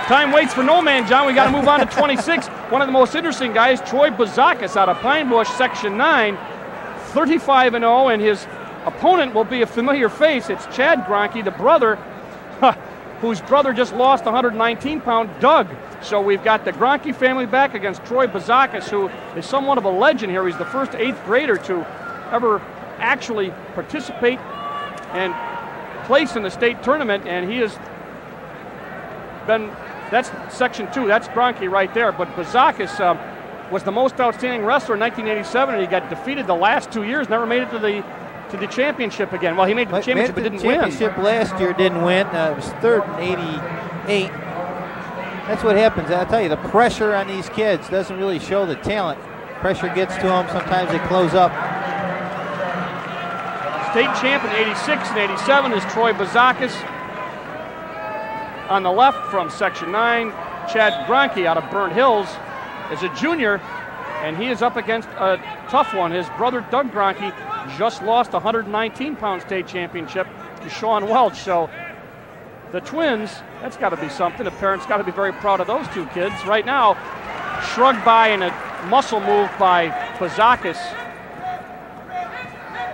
Time waits for no man, John. We got to move on to 26. One of the most interesting guys, Troy Bazakis out of Pine Bush, Section 9, 35-0, and his opponent will be a familiar face. It's Chad Gronke, the brother, whose brother just lost 119-pound Doug. So we've got the Gronke family back against Troy Bazakis, who is somewhat of a legend here. He's the first 8th grader to ever actually participate and place in the state tournament, and he has been, that's Section 2, that's Gronke right there. But Bazakis was the most outstanding wrestler in 1987, and he got defeated the last 2 years, never made it to the championship again. Well, he made the championship, but didn't win. The championship last year didn't win. It was 3rd in 88. That's what happens. I'll tell you, the pressure on these kids doesn't really show the talent. Pressure gets to them. Sometimes they close up. State champ in 86 and 87 is Troy Bazakis. On the left from Section 9, Chad Gronke out of Burnt Hills is a junior, and he is up against a tough one. His brother Doug Gronke just lost a 119-pound state championship to Sean Welch. So the twins, that's got to be something. The parents got to be very proud of those two kids. Right now, shrugged by and a muscle move by Bazakis.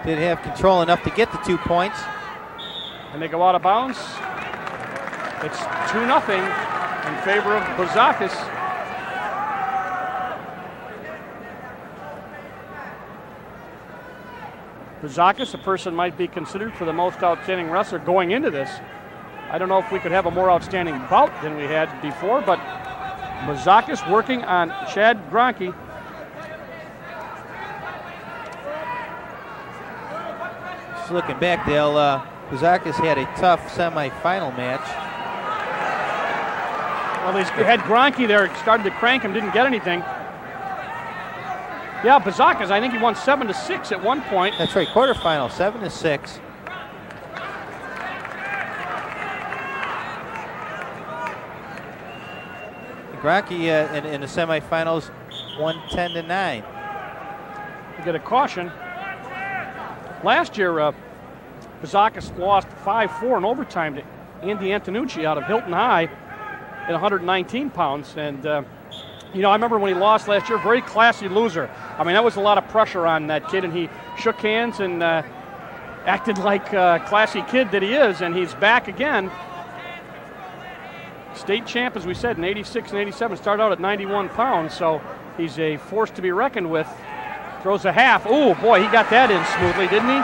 Did have control enough to get the 2 points. And they go out of bounds. It's 2-0 in favor of Bazakis. Bazakis, a person might be considered for the most outstanding wrestler going into this. I don't know if we could have a more outstanding bout than we had before, but Bazakis working on Chad Gronke. Just looking back, Dale, Bazakis had a tough semifinal match. Well, he had Gronke there, started to crank him, didn't get anything. Yeah, Bazakis, I think he won 7-6 at one point. That's right, quarterfinal, 7-6. Gronke in the semifinals won 10-9. We get a caution. Last year, Bazakis lost 5-4 in overtime to Andy Antonucci out of Hilton High at 119 pounds. And, you know, I remember when he lost last year, very classy loser. I mean, that was a lot of pressure on that kid, and he shook hands and acted like a classy kid that he is, and he's back again. State champ, as we said, in 86 and 87, started out at 91 pounds, so he's a force to be reckoned with. Throws a half. Oh, boy, he got that in smoothly, didn't he?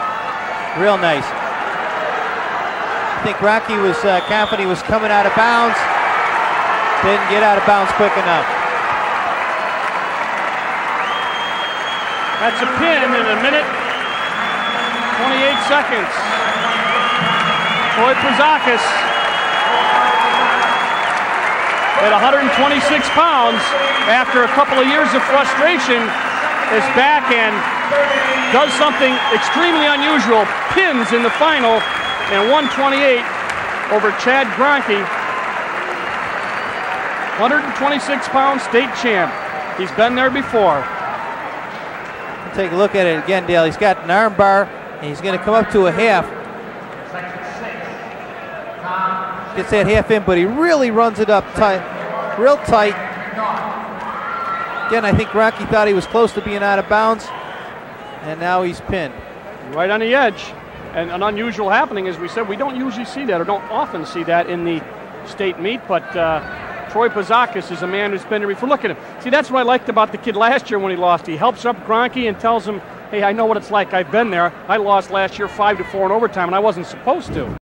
Real nice. I think Gronke was confident he was coming out of bounds. Didn't get out of bounds quick enough. That's a pin in a minute, 28 seconds. Troy Bazakis at 126 pounds, after a couple of years of frustration, is back and does something extremely unusual. Pins in the final in 128 over Chad Gronke. 126-pound state champ. He's been there before. Take a look at it again, Dale. He's got an arm bar, and he's going to come up to a half. Gets that half in, but he really runs it up tight, real tight. Again, I think Gronke thought he was close to being out of bounds, and now he's pinned. Right on the edge. And an unusual happening, as we said, we don't usually see that, or don't often see that in the state meet, but Troy Bazakis is a man who's been there before. Look at him. See, that's what I liked about the kid last year when he lost. He helps up Gronke and tells him, hey, I know what it's like. I've been there. I lost last year 5-4 in overtime, and I wasn't supposed to.